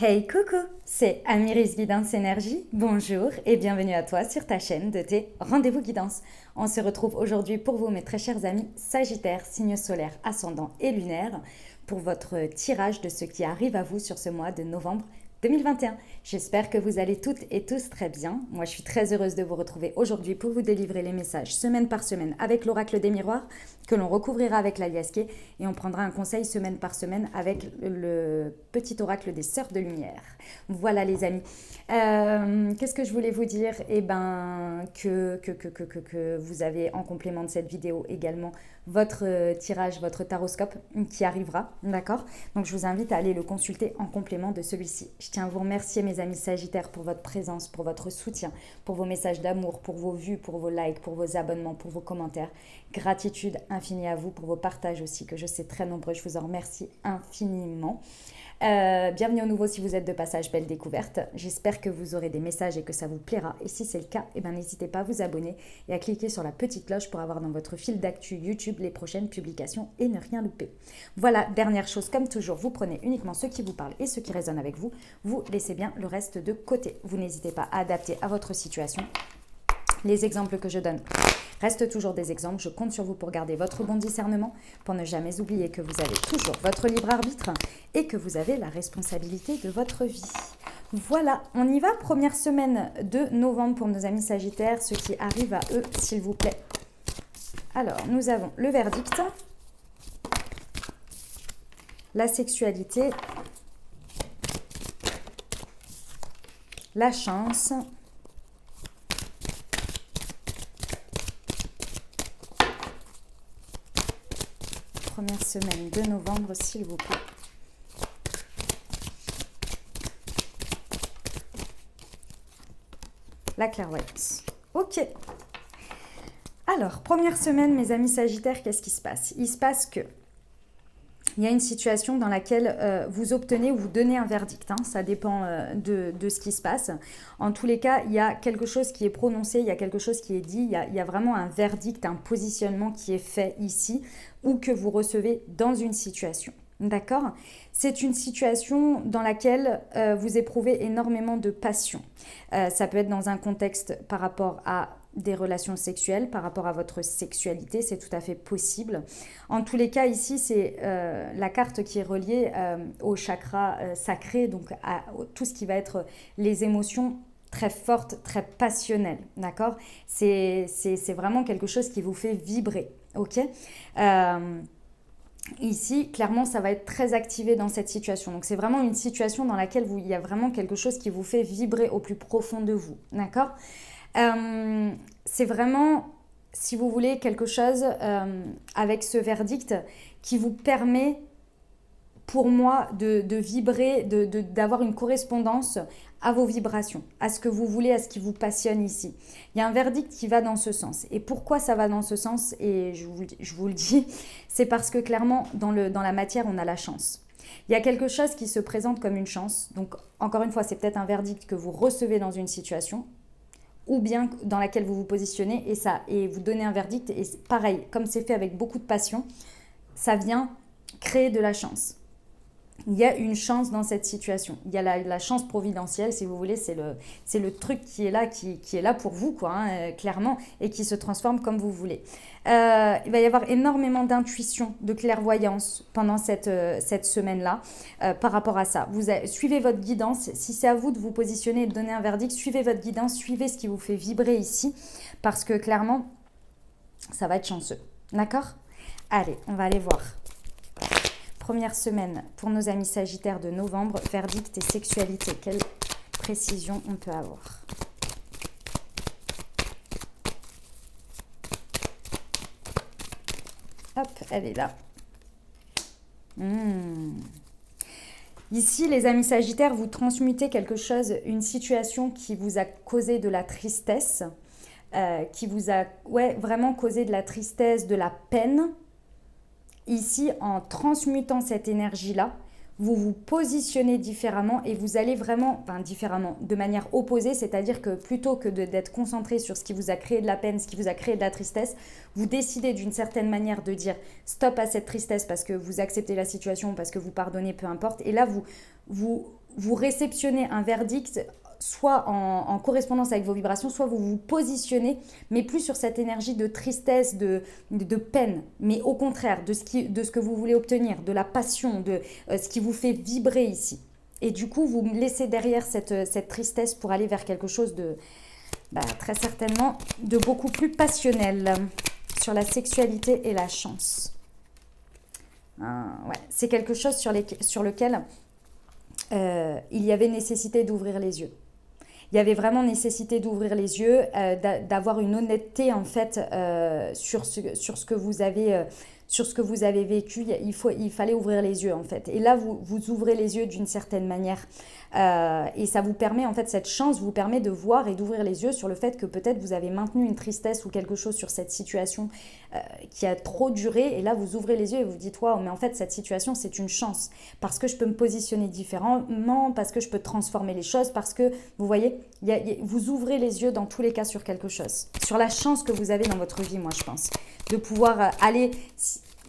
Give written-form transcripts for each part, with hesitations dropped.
Hey coucou, c'est Amiris Guidance Énergie. Bonjour et bienvenue à toi sur ta chaîne de tes rendez-vous guidance. On se retrouve aujourd'hui pour vous, mes très chers amis Sagittaires, signes solaires, ascendants et lunaires, pour votre tirage de ce qui arrive à vous sur ce mois de novembre 2021. J'espère que vous allez toutes et tous très bien. Moi, je suis très heureuse de vous retrouver aujourd'hui pour vous délivrer les messages semaine par semaine avec l'oracle des miroirs que l'on recouvrira avec l'aliasqué et on prendra un conseil semaine par semaine avec le petit oracle des sœurs de lumière. Voilà les amis. Qu'est-ce que je voulais vous dire? Eh ben que vous avez en complément de cette vidéo également votre tirage, votre taroscope qui arrivera, d'accord? Donc je vous invite à aller le consulter en complément de celui-ci. Je tiens à vous remercier mes amis Sagittaires pour votre présence, pour votre soutien, pour vos messages d'amour, pour vos vues, pour vos likes, pour vos abonnements, pour vos commentaires. Gratitude infinie à vous pour vos partages aussi, que je sais très nombreux. Je vous en remercie infiniment. Bienvenue au nouveau si vous êtes de passage, belle découverte. J'espère que vous aurez des messages et que ça vous plaira. Et si c'est le cas, eh ben, n'hésitez pas à vous abonner et à cliquer sur la petite cloche pour avoir dans votre fil d'actu YouTube les prochaines publications et ne rien louper. Voilà, dernière chose, comme toujours, vous prenez uniquement ce qui vous parle et ce qui résonne avec vous. Vous laissez bien le reste de côté. Vous n'hésitez pas à adapter à votre situation les exemples que je donne restent toujours des exemples. Je compte sur vous pour garder votre bon discernement, pour ne jamais oublier que vous avez toujours votre libre arbitre et que vous avez la responsabilité de votre vie. Voilà, on y va. Première semaine de novembre pour nos amis Sagittaires, ce qui arrive à eux, s'il vous plaît. Alors, nous avons le verdict, la sexualité, la chance, première semaine de novembre, s'il vous plaît. La clairvoyance. Ok. Alors, première semaine, mes amis Sagittaires, qu'est-ce qui se passe? Il se passe que il y a une situation dans laquelle vous obtenez ou vous donnez un verdict. Ça dépend de ce qui se passe. En tous les cas, il y a quelque chose qui est prononcé, il y a quelque chose qui est dit, il y a vraiment un verdict, un positionnement qui est fait ici ou que vous recevez dans une situation. D'accord? C'est une situation dans laquelle vous éprouvez énormément de passion. Ça peut être dans un contexte par rapport à des relations sexuelles, par rapport à votre sexualité, c'est tout à fait possible. En tous les cas, ici, c'est la carte qui est reliée au chakra sacré, donc à tout ce qui va être les émotions très fortes, très passionnelles, d'accord? C'est vraiment quelque chose qui vous fait vibrer, ok? Ici, clairement, ça va être très activé dans cette situation. Donc, c'est vraiment une situation dans laquelle il y a vraiment quelque chose qui vous fait vibrer au plus profond de vous, d'accord? C'est vraiment, si vous voulez, quelque chose avec ce verdict qui vous permet, pour moi, de vibrer, d'avoir une correspondance à vos vibrations, à ce que vous voulez, à ce qui vous passionne ici. Il y a un verdict qui va dans ce sens. Et pourquoi ça va dans ce sens? Et je vous le dis, c'est parce que clairement, dans la matière, on a la chance. Il y a quelque chose qui se présente comme une chance. Donc, encore une fois, c'est peut-être un verdict que vous recevez dans une situation ou bien dans laquelle vous vous positionnez et vous donnez un verdict. Et pareil, comme c'est fait avec beaucoup de passion, ça vient créer de la chance. Il y a une chance dans cette situation. Il y a la chance providentielle, si vous voulez, c'est le truc qui est là pour vous, quoi, clairement, et qui se transforme comme vous voulez. Il va y avoir énormément d'intuition, de clairvoyance pendant cette semaine-là par rapport à ça. Suivez votre guidance. Si c'est à vous de vous positionner et de donner un verdict, suivez votre guidance, suivez ce qui vous fait vibrer ici, parce que clairement, ça va être chanceux. D'accord? Allez, on va aller voir. Première semaine pour nos amis Sagittaires de novembre, verdict et sexualité. Quelle précision on peut avoir? Hop, elle est là. Ici, les amis Sagittaires, vous transmutez quelque chose, une situation qui vous a causé de la tristesse, qui vous a vraiment causé de la tristesse, de la peine. Ici, en transmutant cette énergie-là, vous vous positionnez différemment et vous allez vraiment, différemment, de manière opposée, c'est-à-dire que plutôt que d'être concentré sur ce qui vous a créé de la peine, ce qui vous a créé de la tristesse, vous décidez d'une certaine manière de dire stop à cette tristesse parce que vous acceptez la situation, parce que vous pardonnez, peu importe. Et là, vous vous réceptionnez un verdict soit en correspondance avec vos vibrations, soit vous vous positionnez, mais plus sur cette énergie de tristesse, de peine, mais au contraire, de ce que vous voulez obtenir, de la passion, de ce qui vous fait vibrer ici. Et du coup, vous laissez derrière cette tristesse pour aller vers quelque chose de, très certainement, de beaucoup plus passionnel sur la sexualité et la chance. Ouais, c'est quelque chose sur lequel il y avait nécessité d'ouvrir les yeux. Il y avait vraiment nécessité d'ouvrir les yeux, d'avoir une honnêteté en fait sur ce que vous avez vécu. Il fallait ouvrir les yeux en fait. Et là, vous ouvrez les yeux d'une certaine manière. Et ça vous permet, en fait, cette chance vous permet de voir et d'ouvrir les yeux sur le fait que peut-être vous avez maintenu une tristesse ou quelque chose sur cette situation qui a trop duré. Et là, vous ouvrez les yeux et vous dites, waouh, mais en fait, cette situation, c'est une chance. Parce que je peux me positionner différemment, parce que je peux transformer les choses, parce que, vous voyez, vous ouvrez les yeux dans tous les cas sur quelque chose. Sur la chance que vous avez dans votre vie, moi, je pense. De pouvoir aller...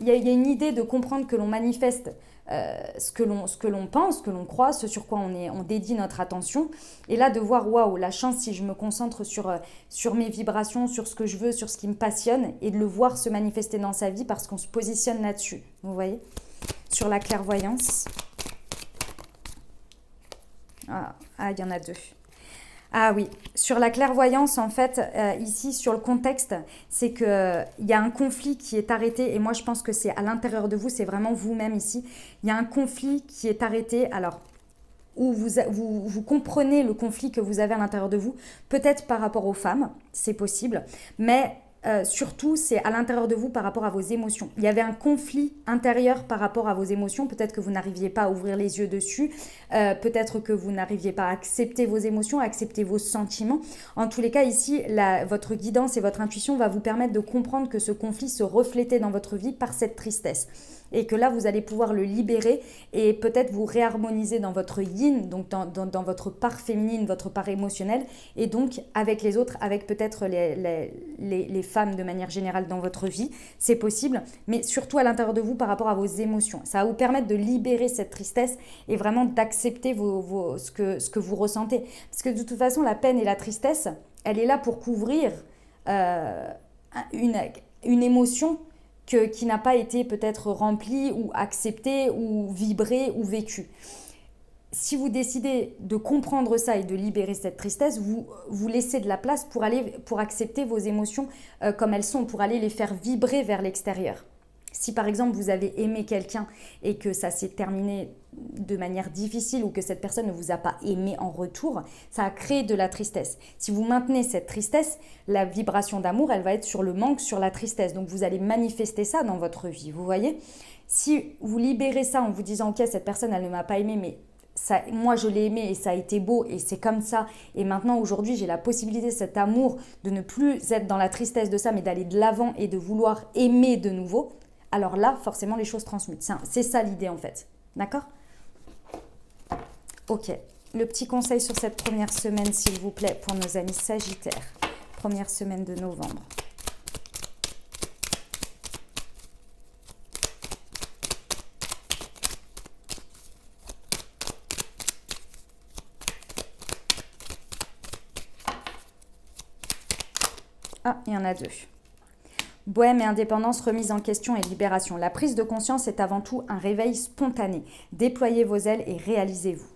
Il y a une idée de comprendre que l'on manifeste ce que l'on pense, ce que l'on croit, ce sur quoi on dédie notre attention. Et là, de voir, waouh, la chance si je me concentre sur mes vibrations, sur ce que je veux, sur ce qui me passionne, et de le voir se manifester dans sa vie parce qu'on se positionne là-dessus. Vous voyez ? Sur la clairvoyance. Il y en a deux. Ah oui, sur la clairvoyance, en fait, ici, sur le contexte, c'est qu'il y a un conflit qui est arrêté, et moi, je pense que c'est à l'intérieur de vous, c'est vraiment vous-même ici. Il y a un conflit qui est arrêté, alors, où vous comprenez le conflit que vous avez à l'intérieur de vous, peut-être par rapport aux femmes, c'est possible, mais... surtout, c'est à l'intérieur de vous par rapport à vos émotions. Il y avait un conflit intérieur par rapport à vos émotions. Peut-être que vous n'arriviez pas à ouvrir les yeux dessus. Peut-être que vous n'arriviez pas à accepter vos émotions, à accepter vos sentiments. En tous les cas, ici, votre guidance et votre intuition va vous permettre de comprendre que ce conflit se reflétait dans votre vie par cette tristesse. Et que là, vous allez pouvoir le libérer et peut-être vous réharmoniser dans votre yin, donc dans votre part féminine, votre part émotionnelle, et donc avec les autres, avec peut-être les femmes de manière générale dans votre vie. C'est possible, mais surtout à l'intérieur de vous par rapport à vos émotions. Ça va vous permettre de libérer cette tristesse et vraiment d'accepter ce que vous ressentez. Parce que de toute façon, la peine et la tristesse, elle est là pour couvrir une émotion qui n'a pas été peut-être remplie ou acceptée ou vibrée ou vécue. Si vous décidez de comprendre ça et de libérer cette tristesse, vous laissez de la place pour accepter vos émotions comme elles sont, pour aller les faire vibrer vers l'extérieur. Si par exemple vous avez aimé quelqu'un et que ça s'est terminé de manière difficile ou que cette personne ne vous a pas aimé en retour, ça a créé de la tristesse. Si vous maintenez cette tristesse, la vibration d'amour, elle va être sur le manque, sur la tristesse. Donc vous allez manifester ça dans votre vie, vous voyez ? Si vous libérez ça en vous disant « Ok, cette personne, elle ne m'a pas aimé, mais ça, moi je l'ai aimé et ça a été beau et c'est comme ça. Et maintenant, aujourd'hui, j'ai la possibilité, cet amour, de ne plus être dans la tristesse de ça, mais d'aller de l'avant et de vouloir aimer de nouveau. » Alors là, forcément, les choses transmutent. C'est ça l'idée en fait. D'accord ? Ok. Le petit conseil sur cette première semaine, s'il vous plaît, pour nos amis Sagittaires. Première semaine de novembre. Il y en a deux. Bohème et indépendance, remise en question et libération. La prise de conscience est avant tout un réveil spontané. Déployez vos ailes et réalisez-vous.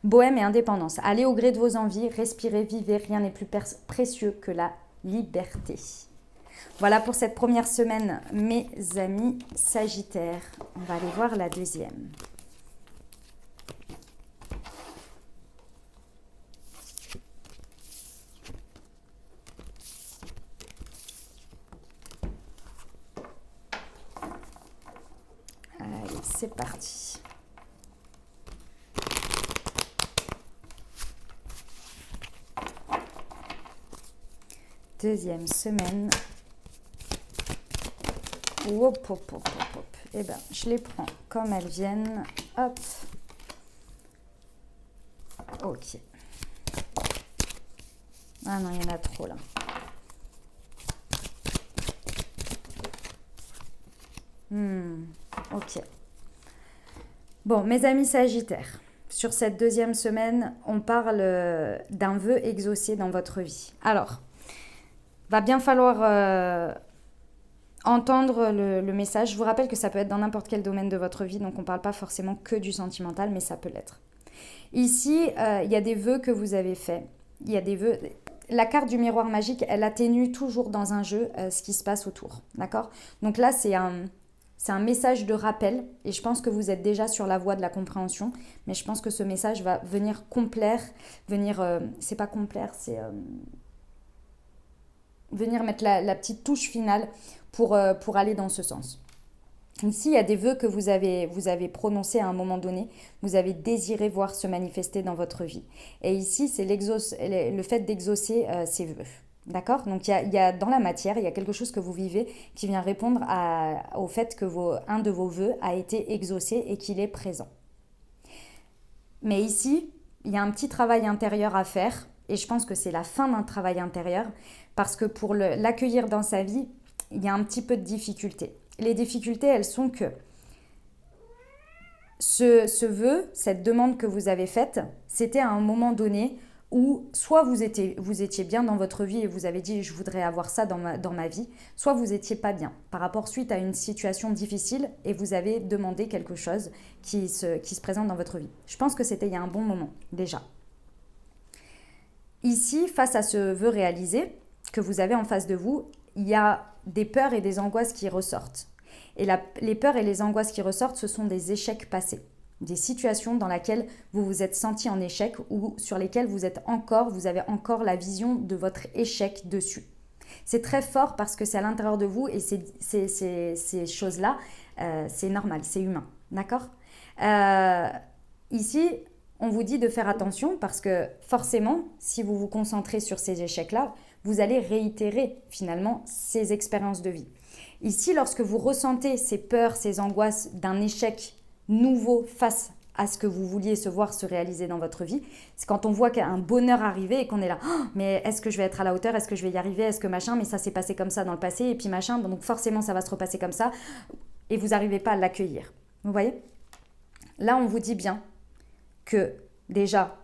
Bohème et indépendance. Allez au gré de vos envies, respirez, vivez. Rien n'est plus précieux que la liberté. Voilà pour cette première semaine, mes amis Sagittaires. On va aller voir la deuxième. C'est parti. Deuxième semaine. Hop, hop, hop, hop, hop. Eh bien, je les prends comme elles viennent. Hop. Ok. Ah non, il y en a trop là. Ok. Bon, mes amis Sagittaires, sur cette deuxième semaine, on parle d'un vœu exaucé dans votre vie. Alors, va bien falloir entendre le message. Je vous rappelle que ça peut être dans n'importe quel domaine de votre vie, donc on ne parle pas forcément que du sentimental, mais ça peut l'être. Ici, il y a des vœux que vous avez faits. Il y a des vœux. La carte du miroir magique, elle atténue toujours dans un jeu ce qui se passe autour. D'accord? Donc là, c'est un message de rappel. Et je pense que vous êtes déjà sur la voie de la compréhension. Mais je pense que ce message va venir complaire. C'est pas complaire, c'est venir mettre la petite touche finale pour aller dans ce sens. Ici, il y a des vœux que vous avez prononcés à un moment donné, vous avez désiré voir se manifester dans votre vie. Et ici, c'est le fait d'exaucer ces vœux. D'accord? Donc, il y a dans la matière, il y a quelque chose que vous vivez qui vient répondre au fait que un de vos vœux a été exaucé et qu'il est présent. Mais ici, il y a un petit travail intérieur à faire et je pense que c'est la fin d'un travail intérieur parce que pour l'accueillir dans sa vie, il y a un petit peu de difficulté. Les difficultés, elles sont que ce vœu, cette demande que vous avez faite, c'était à un moment donné où soit vous étiez bien dans votre vie et vous avez dit « je voudrais avoir ça dans ma vie », soit vous n'étiez pas bien par rapport suite à une situation difficile et vous avez demandé quelque chose qui se présente dans votre vie. Je pense que c'était il y a un bon moment déjà. Ici, face à ce vœu réalisé que vous avez en face de vous, il y a des peurs et des angoisses qui ressortent. Et les peurs et les angoisses qui ressortent, ce sont des échecs passés. Des situations dans lesquelles vous vous êtes senti en échec ou sur lesquelles vous avez encore la vision de votre échec dessus. C'est très fort parce que c'est à l'intérieur de vous et ces choses-là, c'est normal, c'est humain. D'accord ? Ici, on vous dit de faire attention parce que forcément, si vous vous concentrez sur ces échecs-là, vous allez réitérer finalement ces expériences de vie. Ici, lorsque vous ressentez ces peurs, ces angoisses d'un échec nouveau face à ce que vous vouliez voir se réaliser dans votre vie, c'est quand on voit qu'il y a un bonheur arrivé et qu'on est là oh, mais est-ce que je vais être à la hauteur, est-ce que je vais y arriver, est-ce que machin, mais ça s'est passé comme ça dans le passé et puis machin, donc forcément ça va se repasser comme ça et vous n'arrivez pas à l'accueillir. Vous voyez ? Là, on vous dit bien que déjà,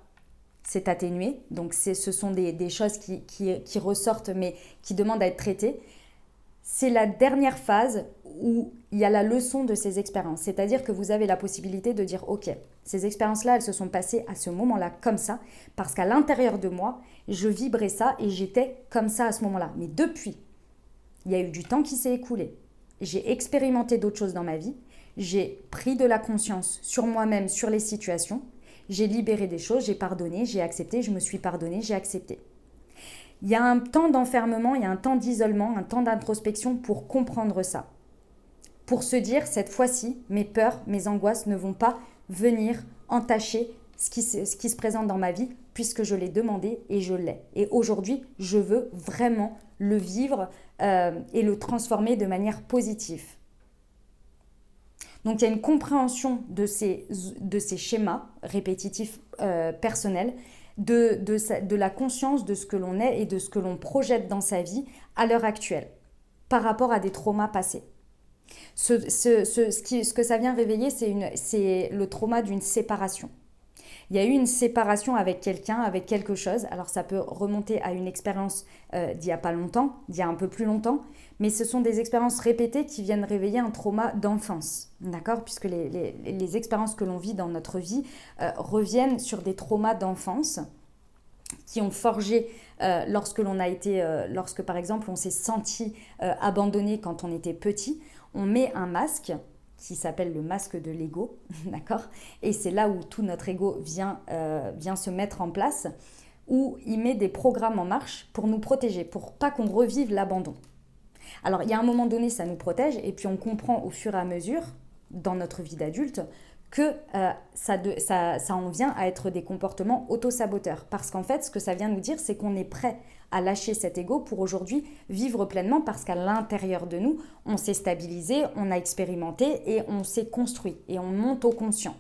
c'est atténué, donc ce sont des choses qui ressortent mais qui demandent à être traitées. C'est la dernière phase où il y a la leçon de ces expériences. C'est-à-dire que vous avez la possibilité de dire « Ok, ces expériences-là, elles se sont passées à ce moment-là comme ça, parce qu'à l'intérieur de moi, je vibrais ça et j'étais comme ça à ce moment-là. Mais depuis, il y a eu du temps qui s'est écoulé. J'ai expérimenté d'autres choses dans ma vie. J'ai pris de la conscience sur moi-même, sur les situations. J'ai libéré des choses, j'ai pardonné, j'ai accepté, je me suis pardonné, j'ai accepté. » Il y a un temps d'enfermement, il y a un temps d'isolement, un temps d'introspection pour comprendre ça. Pour se dire, cette fois-ci, mes peurs, mes angoisses ne vont pas venir entacher ce qui se présente dans ma vie puisque je l'ai demandé et je l'ai. Et aujourd'hui, je veux vraiment le vivre et le transformer de manière positive. Donc, il y a une compréhension de ces schémas répétitifs personnels, de la conscience de ce que l'on est et de ce que l'on projette dans sa vie à l'heure actuelle par rapport à des traumas passés. Ce que ça vient réveiller, c'est le trauma d'une séparation. Il y a eu une séparation avec quelqu'un, avec quelque chose. Alors ça peut remonter à une expérience d'il n'y a pas longtemps, d'il y a un peu plus longtemps, mais ce sont des expériences répétées qui viennent réveiller un trauma d'enfance, d'accord ? Puisque les expériences que l'on vit dans notre vie reviennent sur des traumas d'enfance qui ont forgé lorsque par exemple on s'est senti abandonné quand on était petit. On met un masque qui s'appelle le masque de l'ego, d'accord ? Et c'est là où tout notre ego vient se mettre en place, où il met des programmes en marche pour nous protéger, pour pas qu'on revive l'abandon. Alors, il y a un moment donné, ça nous protège, et puis on comprend au fur et à mesure, dans notre vie d'adulte, que ça en vient à être des comportements auto-saboteurs. Parce qu'en fait, ce que ça vient nous dire, c'est qu'on est prêt à lâcher cet ego pour aujourd'hui vivre pleinement parce qu'à l'intérieur de nous, on s'est stabilisé, on a expérimenté et on s'est construit et on monte au conscient.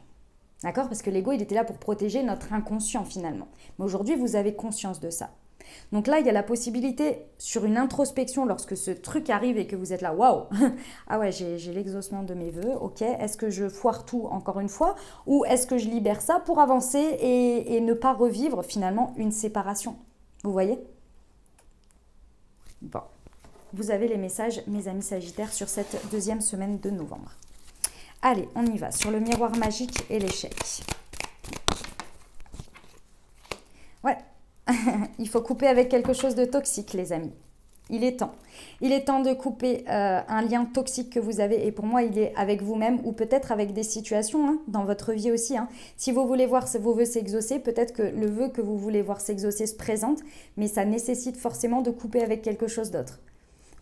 D'accord ? Parce que l'ego, il était là pour protéger notre inconscient finalement. Mais aujourd'hui, vous avez conscience de ça. Donc là, il y a la possibilité, sur une introspection, lorsque ce truc arrive et que vous êtes là, waouh, ah ouais, j'ai l'exaucement de mes vœux, ok, est-ce que je foire tout encore une fois ou est-ce que je libère ça pour avancer et ne pas revivre finalement une séparation? Vous voyez? Bon, vous avez les messages, mes amis Sagittaires, sur cette deuxième semaine de novembre. Allez, on y va, sur le miroir magique et l'échec. Ouais, il faut couper avec quelque chose de toxique, les amis. Il est temps. Il est temps de couper un lien toxique que vous avez. Et pour moi, il est avec vous-même ou peut-être avec des situations hein, dans votre vie aussi. Hein. Si vous voulez voir vos vœux s'exaucer, peut-être que le vœu que vous voulez voir s'exaucer se présente. Mais ça nécessite forcément de couper avec quelque chose d'autre.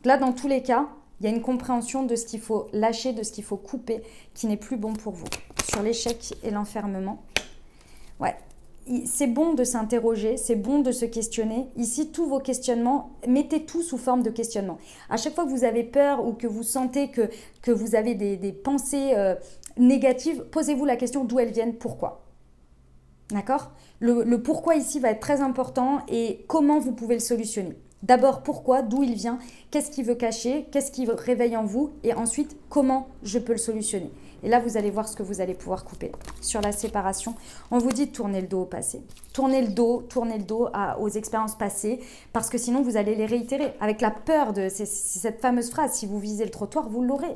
Là, dans tous les cas, il y a une compréhension de ce qu'il faut lâcher, de ce qu'il faut couper, qui n'est plus bon pour vous. Sur l'échec et l'enfermement. Ouais. C'est bon de s'interroger, c'est bon de se questionner. Ici, tous vos questionnements, mettez tout sous forme de questionnement. À chaque fois que vous avez peur ou que vous sentez que vous avez des pensées négatives, posez-vous la question d'où elles viennent, pourquoi. D'accord ? Le pourquoi ici va être très important et comment vous pouvez le solutionner. D'abord, pourquoi, d'où il vient, qu'est-ce qu'il veut cacher, qu'est-ce qu'il réveille en vous et ensuite, comment je peux le solutionner. Et là, vous allez voir ce que vous allez pouvoir couper. Sur la séparation, on vous dit de tourner le dos au passé. Tournez le dos aux expériences passées parce que sinon, vous allez les réitérer. Avec la peur de cette fameuse phrase, si vous visez le trottoir, vous l'aurez.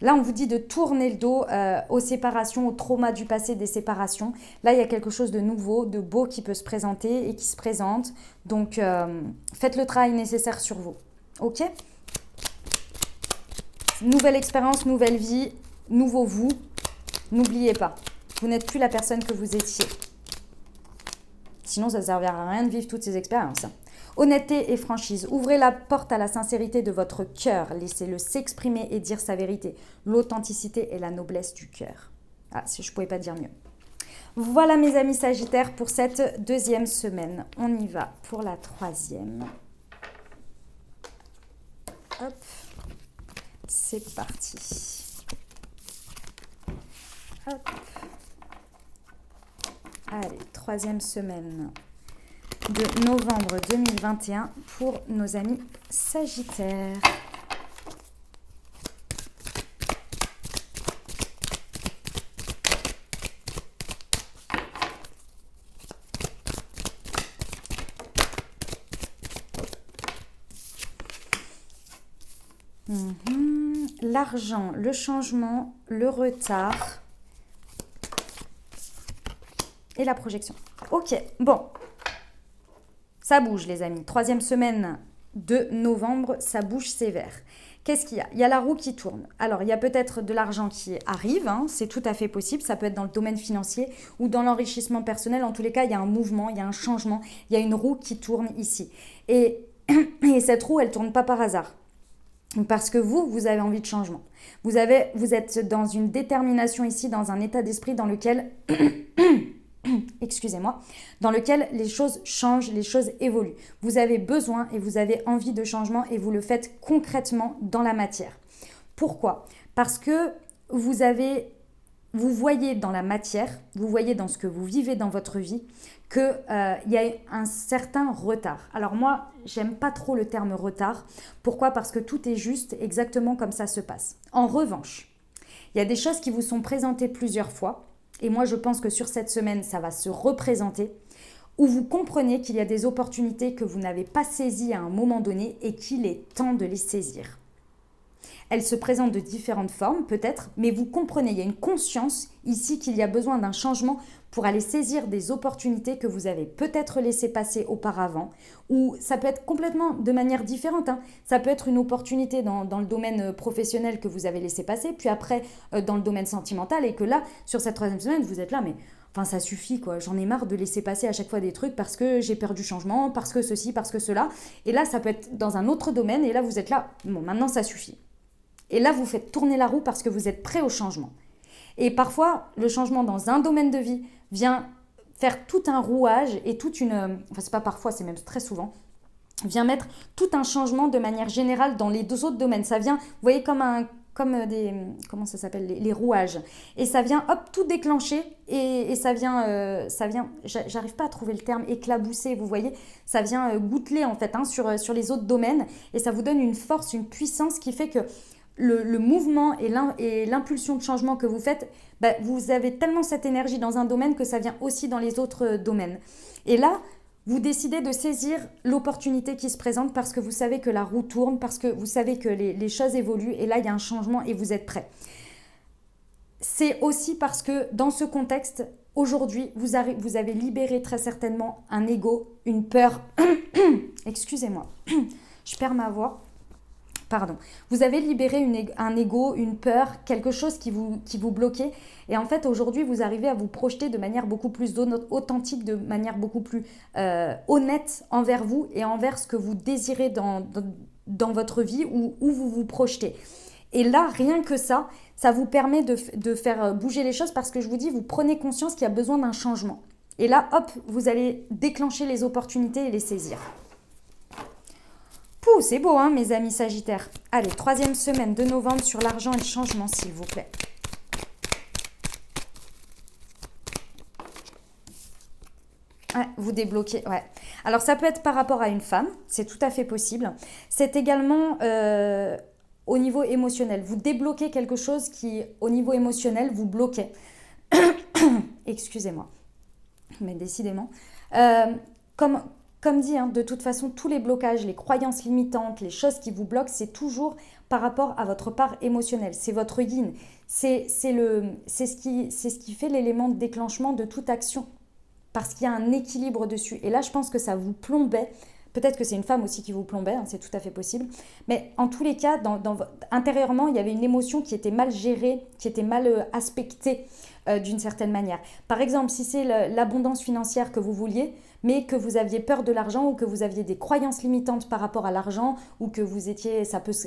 Là, on vous dit de tourner le dos aux séparations, au trauma du passé des séparations. Là, il y a quelque chose de nouveau, de beau qui peut se présenter et qui se présente. Donc, faites le travail nécessaire sur vous. Ok ? Nouvelle expérience, nouvelle vie, nouveau vous. N'oubliez pas, vous n'êtes plus la personne que vous étiez. Sinon, ça ne servira à rien de vivre toutes ces expériences. Honnêteté et franchise. Ouvrez la porte à la sincérité de votre cœur. Laissez-le s'exprimer et dire sa vérité. L'authenticité et la noblesse du cœur. Ah, si je ne pouvais pas dire mieux. Voilà mes amis Sagittaires pour cette deuxième semaine. On y va pour la troisième. Hop. C'est parti. Hop. Allez, troisième semaine de novembre 2021 pour nos amis Sagittaires. L'argent, le changement, le retard et la projection. Ok, bon. Ça bouge les amis. Troisième semaine de novembre, ça bouge sévère. Qu'est-ce qu'il y a? Il y a la roue qui tourne. Alors, il y a peut-être de l'argent qui arrive, hein, c'est tout à fait possible. Ça peut être dans le domaine financier ou dans l'enrichissement personnel. En tous les cas, il y a un mouvement, il y a un changement. Il y a une roue qui tourne ici. Et cette roue, elle ne tourne pas par hasard. Parce que vous avez envie de changement. Vous êtes dans une détermination ici, dans un état d'esprit dans lequel, excusez-moi, dans lequel les choses changent, les choses évoluent. Vous avez besoin et vous avez envie de changement et vous le faites concrètement dans la matière. Pourquoi ? Parce que vous voyez dans la matière, vous voyez dans ce que vous vivez dans votre vie, qu'il y a un certain retard. Alors moi, j'aime pas trop le terme retard. Pourquoi ? Parce que tout est juste exactement comme ça se passe. En revanche, il y a des choses qui vous sont présentées plusieurs fois, et moi je pense que sur cette semaine, ça va se représenter, où vous comprenez qu'il y a des opportunités que vous n'avez pas saisies à un moment donné et qu'il est temps de les saisir. Elles se présentent de différentes formes peut-être, mais vous comprenez, il y a une conscience ici qu'il y a besoin d'un changement pour aller saisir des opportunités que vous avez peut-être laissées passer auparavant, ou ça peut être complètement de manière différente. Hein. Ça peut être une opportunité dans le domaine professionnel que vous avez laissé passer, puis après dans le domaine sentimental, et que là, sur cette troisième semaine, vous êtes là, mais enfin ça suffit quoi, j'en ai marre de laisser passer à chaque fois des trucs parce que j'ai peur du changement, parce que ceci, parce que cela. Et là, ça peut être dans un autre domaine, et là, vous êtes là, bon, maintenant ça suffit. Et là, vous faites tourner la roue parce que vous êtes prêt au changement. Et parfois, le changement dans un domaine de vie vient faire tout un rouage et toute une... Enfin, c'est pas parfois, c'est même très souvent. Vient mettre tout un changement de manière générale dans les deux autres domaines. Ça vient, vous voyez, comme comment ça s'appelle, les rouages. Et ça vient, hop, tout déclencher et ça vient, j'arrive pas à trouver le terme, éclabousser, vous voyez, ça vient goutteler en fait, hein, sur les autres domaines et ça vous donne une force, une puissance qui fait que le mouvement et l'impulsion de changement que vous faites, bah, vous avez tellement cette énergie dans un domaine que ça vient aussi dans les autres domaines. Et là, vous décidez de saisir l'opportunité qui se présente parce que vous savez que la roue tourne, parce que vous savez que les choses évoluent et là, il y a un changement et vous êtes prêt. C'est aussi parce que dans ce contexte, aujourd'hui, vous avez libéré très certainement un ego, une peur. Excusez-moi, je perds ma voix. Pardon. Vous avez libéré un ego, une peur, quelque chose qui vous bloquait. Et en fait, aujourd'hui, vous arrivez à vous projeter de manière beaucoup plus authentique, de manière beaucoup plus honnête envers vous et envers ce que vous désirez dans votre vie ou où vous vous projetez. Et là, rien que ça vous permet de faire bouger les choses parce que je vous dis, vous prenez conscience qu'il y a besoin d'un changement. Et là, hop, vous allez déclencher les opportunités et les saisir. Pouh, c'est beau, hein, mes amis Sagittaires. Allez, 3e semaine de novembre sur l'argent et le changement, s'il vous plaît. Ouais, vous débloquez, ouais. Alors, ça peut être par rapport à une femme, c'est tout à fait possible. C'est également au niveau émotionnel. Vous débloquez quelque chose qui, au niveau émotionnel, vous bloquait. Excusez-moi, mais décidément. Comme dit, hein, de toute façon, tous les blocages, les croyances limitantes, les choses qui vous bloquent, c'est toujours par rapport à votre part émotionnelle. C'est votre yin. C'est ce qui fait l'élément de déclenchement de toute action. Parce qu'il y a un équilibre dessus. Et là, je pense que ça vous plombait. Peut-être que c'est une femme aussi qui vous plombait, hein, c'est tout à fait possible. Mais en tous les cas, intérieurement, il y avait une émotion qui était mal gérée, qui était mal aspectée d'une certaine manière. Par exemple, si c'est l'abondance financière que vous vouliez, mais que vous aviez peur de l'argent ou que vous aviez des croyances limitantes par rapport à l'argent ou que vous étiez,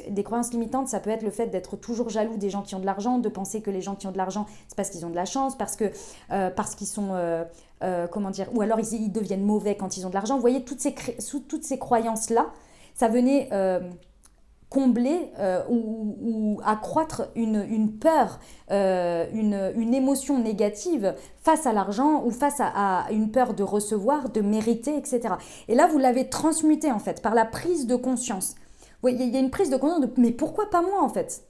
des croyances limitantes, ça peut être le fait d'être toujours jaloux des gens qui ont de l'argent, de penser que les gens qui ont de l'argent, c'est parce qu'ils ont de la chance, parce qu'ils sont... comment dire, ou alors ils deviennent mauvais quand ils ont de l'argent. Vous voyez, toutes ces croyances-là, ça venait combler ou accroître une peur, une émotion négative face à l'argent ou face à une peur de recevoir, de mériter, etc. Et là, vous l'avez transmuté en fait par la prise de conscience. Vous voyez, il y a une prise de conscience de « mais pourquoi pas moi en fait ?»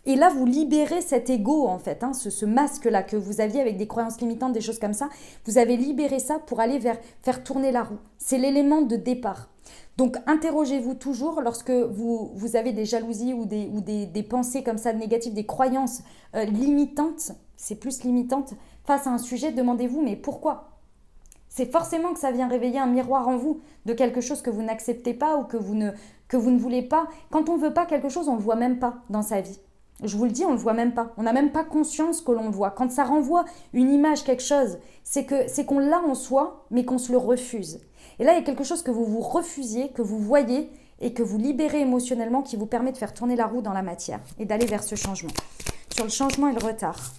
Et là, vous libérez cet ego, en fait, hein, ce masque-là que vous aviez avec des croyances limitantes, des choses comme ça. Vous avez libéré ça pour aller faire tourner la roue. C'est l'élément de départ. Donc, interrogez-vous toujours lorsque vous avez des jalousies ou des pensées comme ça négatives, des croyances limitantes, c'est plus limitante, face à un sujet, demandez-vous, mais pourquoi ? C'est forcément que ça vient réveiller un miroir en vous de quelque chose que vous n'acceptez pas ou que vous ne voulez pas. Quand on ne veut pas quelque chose, on ne le voit même pas dans sa vie. Je vous le dis, on ne le voit même pas. On n'a même pas conscience que l'on le voit. Quand ça renvoie une image, quelque chose, c'est qu'on l'a en soi, mais qu'on se le refuse. Et là, il y a quelque chose que vous vous refusiez, que vous voyez et que vous libérez émotionnellement qui vous permet de faire tourner la roue dans la matière et d'aller vers ce changement. Sur le changement et le retard.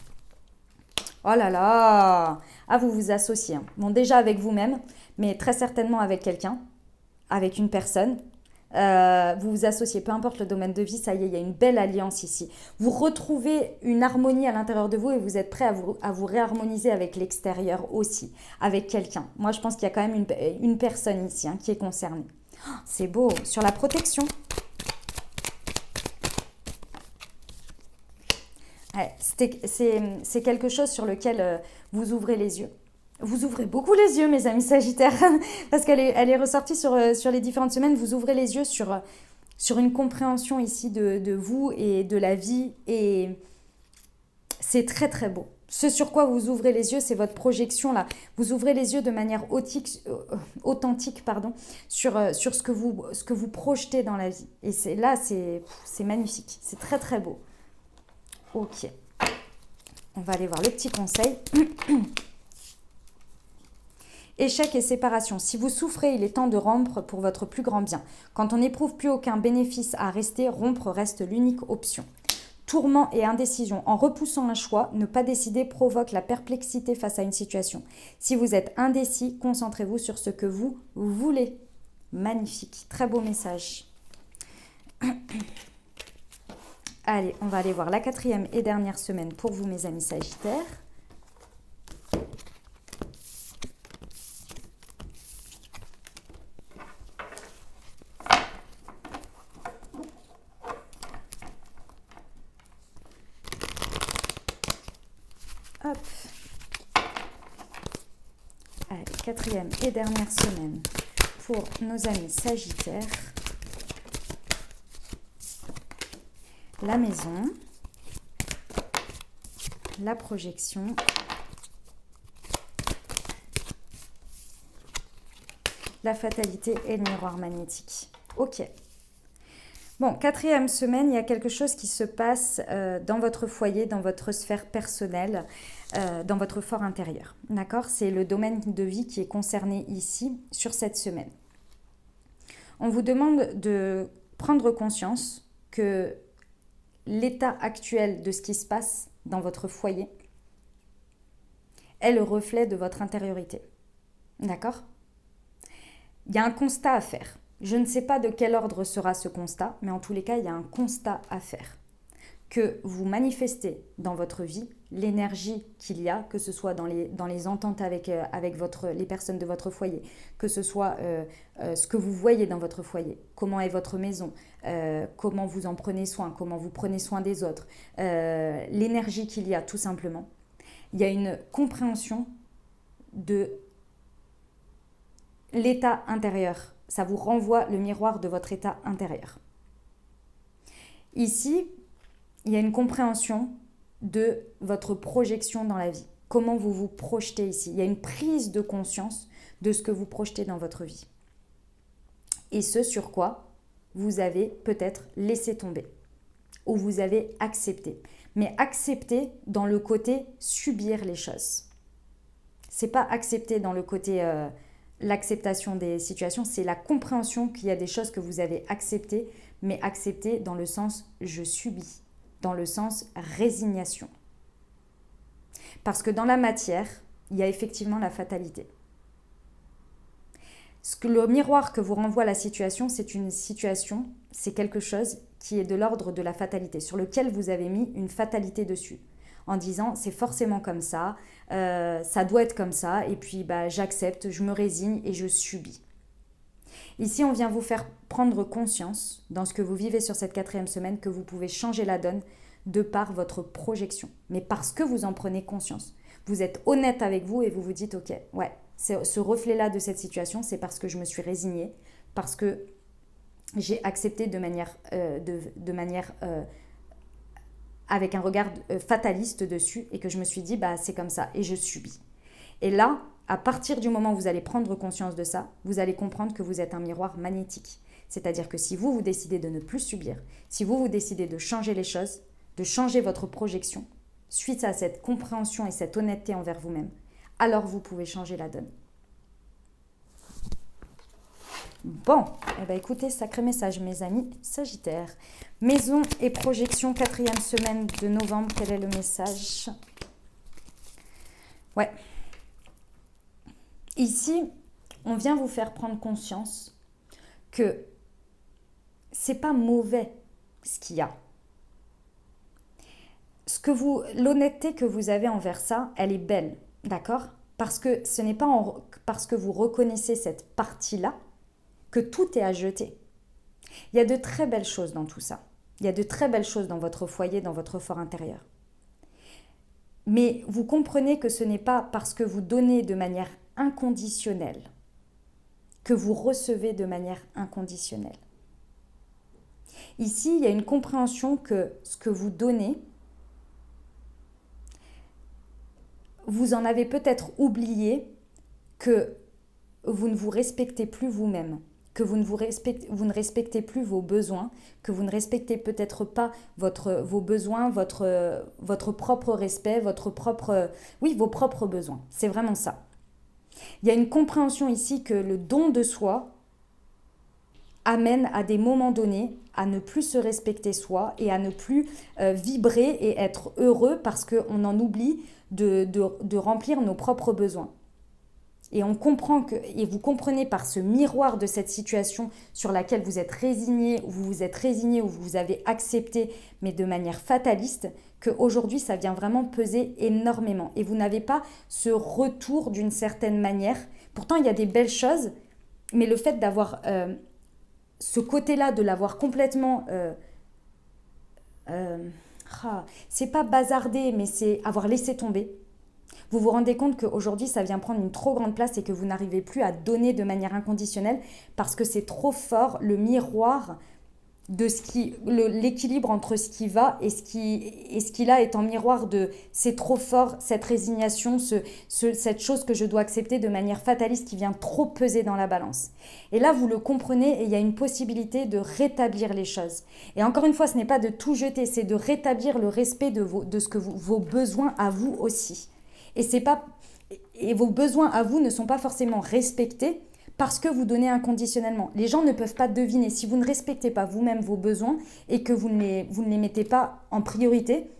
Oh là là! Ah, vous vous associez. Hein. Bon, déjà avec vous-même, mais très certainement avec quelqu'un, avec une personne. Vous vous associez, peu importe le domaine de vie, ça y est, il y a une belle alliance ici. Vous retrouvez une harmonie à l'intérieur de vous et vous êtes prêt à vous réharmoniser avec l'extérieur aussi, avec quelqu'un. Moi, je pense qu'il y a quand même une personne ici hein, qui est concernée. Oh, c'est beau. Sur la protection. Ouais, c'est quelque chose sur lequel vous ouvrez les yeux. Vous ouvrez beaucoup les yeux, mes amis Sagittaires, parce qu'elle est ressortie sur les différentes semaines. Vous ouvrez les yeux sur une compréhension ici de vous et de la vie. Et c'est très, très beau. Ce sur quoi vous ouvrez les yeux, c'est votre projection là. Vous ouvrez les yeux de manière authentique sur ce que vous projetez dans la vie. Et c'est magnifique. C'est très, très beau. Ok. On va aller voir le petit conseil. Échec et séparation. Si vous souffrez, il est temps de rompre pour votre plus grand bien. Quand on n'éprouve plus aucun bénéfice à rester, rompre reste l'unique option. Tourment et indécision. En repoussant un choix, ne pas décider provoque la perplexité face à une situation. Si vous êtes indécis, concentrez-vous sur ce que vous voulez. Magnifique. Très beau message. Allez, on va aller voir la 4e et dernière semaine pour vous, mes amis Sagittaires. Hop. Allez, 4e et dernière semaine pour nos amis Sagittaires. La maison, la projection, la fatalité et le miroir magnétique. Ok. Bon, 4e semaine, il y a quelque chose qui se passe dans votre foyer, dans votre sphère personnelle, dans votre fort intérieur. D'accord? C'est le domaine de vie qui est concerné ici, sur cette semaine. On vous demande de prendre conscience que l'état actuel de ce qui se passe dans votre foyer est le reflet de votre intériorité. D'accord? Il y a un constat à faire. Je ne sais pas de quel ordre sera ce constat, mais en tous les cas, il y a un constat à faire. Que vous manifestez dans votre vie l'énergie qu'il y a, que ce soit dans les ententes avec les personnes de votre foyer, que ce soit ce que vous voyez dans votre foyer, comment est votre maison, comment vous en prenez soin, comment vous prenez soin des autres, l'énergie qu'il y a tout simplement. Il y a une compréhension de l'état intérieur. Ça vous renvoie le miroir de votre état intérieur. Ici, il y a une compréhension de votre projection dans la vie. Comment vous vous projetez ici. Il y a une prise de conscience de ce que vous projetez dans votre vie. Et ce sur quoi vous avez peut-être laissé tomber. Ou vous avez accepté. Mais accepter dans le côté subir les choses. C'est pas accepter dans le côté l'acceptation des situations, c'est la compréhension qu'il y a des choses que vous avez acceptées, mais accepter dans le sens je subis, dans le sens résignation. Parce que dans la matière, il y a effectivement la fatalité. Le miroir que vous renvoie la situation, c'est une situation, c'est quelque chose qui est de l'ordre de la fatalité, sur lequel vous avez mis une fatalité dessus, en disant c'est forcément comme ça, ça doit être comme ça, et puis j'accepte, je me résigne et je subis. Ici, on vient vous faire prendre conscience, dans ce que vous vivez sur cette 4e semaine, que vous pouvez changer la donne de par votre projection, mais parce que vous en prenez conscience. Vous êtes honnête avec vous et vous vous dites, ok, ouais, ce reflet-là de cette situation, c'est parce que je me suis résignée, parce que j'ai accepté de manière avec un regard fataliste dessus et que je me suis dit, c'est comme ça et je subis. Et là, à partir du moment où vous allez prendre conscience de ça, vous allez comprendre que vous êtes un miroir magnétique. C'est-à-dire que si vous décidez de ne plus subir, si vous décidez de changer les choses, de changer votre projection, suite à cette compréhension et cette honnêteté envers vous-même, alors vous pouvez changer la donne. Bon, écoutez, sacré message mes amis Sagittaires. Maison et projection, 4e semaine de novembre, quel est le message? Ouais. Ici, on vient vous faire prendre conscience que c'est pas mauvais ce qu'il y a. L'honnêteté que vous avez envers ça, elle est belle, d'accord? Parce que ce n'est pas parce que vous reconnaissez cette partie-là que tout est à jeter. Il y a de très belles choses dans tout ça. Il y a de très belles choses dans votre foyer, dans votre fort intérieur. Mais vous comprenez que ce n'est pas parce que vous donnez de manière inconditionnelle que vous recevez de manière inconditionnelle. Ici, il y a une compréhension que ce que vous donnez, vous en avez peut-être oublié que vous ne vous respectez plus vous-même, que vous ne respectez plus vos besoins, que vous ne respectez peut-être pas vos besoins, votre propre respect, vos propres besoins. C'est vraiment ça. Il y a une compréhension ici que le don de soi amène à des moments donnés à ne plus se respecter soi et à ne plus vibrer et être heureux parce qu'on en oublie de remplir nos propres besoins. Et on comprend que, et vous comprenez par ce miroir de cette situation sur laquelle vous êtes résigné, ou vous vous êtes résigné, ou vous avez accepté, mais de manière fataliste, qu'aujourd'hui, ça vient vraiment peser énormément. Et vous n'avez pas ce retour d'une certaine manière. Pourtant, il y a des belles choses, mais le fait d'avoir ce côté-là, de l'avoir complètement... c'est pas bazardé, mais c'est avoir laissé tomber. Vous vous rendez compte qu'aujourd'hui, ça vient prendre une trop grande place et que vous n'arrivez plus à donner de manière inconditionnelle parce que c'est trop fort le miroir de l'équilibre entre ce qui va et ce qui là est en miroir de c'est trop fort, cette résignation, cette chose que je dois accepter de manière fataliste qui vient trop peser dans la balance. Et là, vous le comprenez et il y a une possibilité de rétablir les choses. Et encore une fois, ce n'est pas de tout jeter, c'est de rétablir le respect de ce que vos besoins à vous aussi. Et vos besoins à vous ne sont pas forcément respectés parce que vous donnez inconditionnellement. Les gens ne peuvent pas deviner. Si vous ne respectez pas vous-même vos besoins et que vous ne les mettez pas en priorité,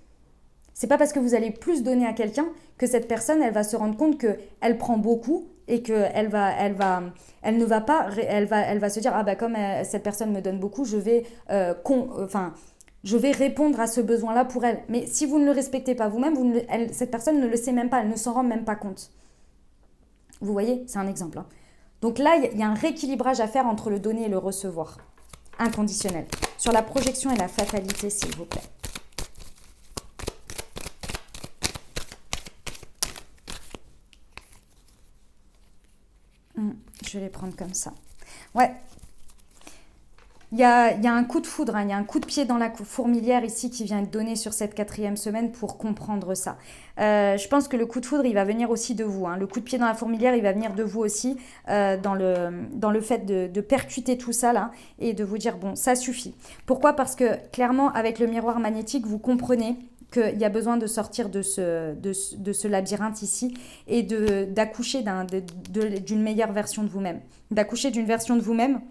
c'est pas parce que vous allez plus donner à quelqu'un que cette personne, elle va se rendre compte qu'elle prend beaucoup et qu'elle elle va se dire ah bah comme cette personne me donne beaucoup, je vais répondre à ce besoin-là pour elle. Mais si vous ne le respectez pas vous-même, cette personne ne le sait même pas, elle ne s'en rend même pas compte. Vous voyez, c'est un exemple. Donc là, il y a un rééquilibrage à faire entre le donner et le recevoir. Inconditionnel. Sur la projection et la fatalité, s'il vous plaît. Je vais les prendre comme ça. Ouais. Il y a un coup de foudre, il y a un coup de pied dans la fourmilière ici qui vient être donné sur cette 4e semaine pour comprendre ça. Je pense que le coup de foudre, il va venir aussi de vous. Le coup de pied dans la fourmilière, il va venir de vous aussi dans le fait de percuter tout ça là et de vous dire bon, ça suffit. Pourquoi ? Parce que clairement, avec le miroir magnétique, vous comprenez qu'il y a besoin de sortir de ce labyrinthe ici et d'accoucher d'une meilleure version de vous-même. D'accoucher d'une version de vous-même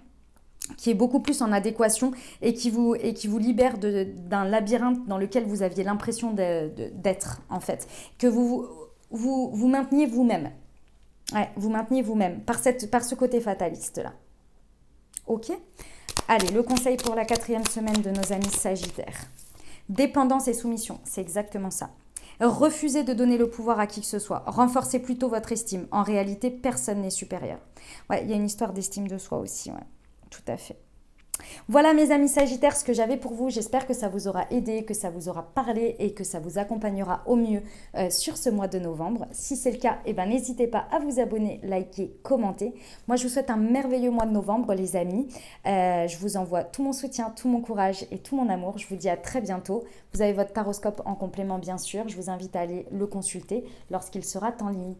qui est beaucoup plus en adéquation et qui vous libère d'un labyrinthe dans lequel vous aviez l'impression d'être, en fait. Que vous mainteniez vous-même. Ouais, vous mainteniez vous-même par ce côté fataliste-là. Ok ? Allez, le conseil pour la 4e semaine de nos amis Sagittaires. Dépendance et soumission, c'est exactement ça. Refusez de donner le pouvoir à qui que ce soit. Renforcez plutôt votre estime. En réalité, personne n'est supérieur. Ouais, il y a une histoire d'estime de soi aussi, ouais. Tout à fait. Voilà mes amis Sagittaires, ce que j'avais pour vous. J'espère que ça vous aura aidé, que ça vous aura parlé et que ça vous accompagnera au mieux sur ce mois de novembre. Si c'est le cas, n'hésitez pas à vous abonner, liker, commenter. Moi, je vous souhaite un merveilleux mois de novembre, les amis. Je vous envoie tout mon soutien, tout mon courage et tout mon amour. Je vous dis à très bientôt. Vous avez votre taroscope en complément, bien sûr. Je vous invite à aller le consulter lorsqu'il sera en ligne.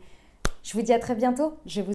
Je vous dis à très bientôt. Je vous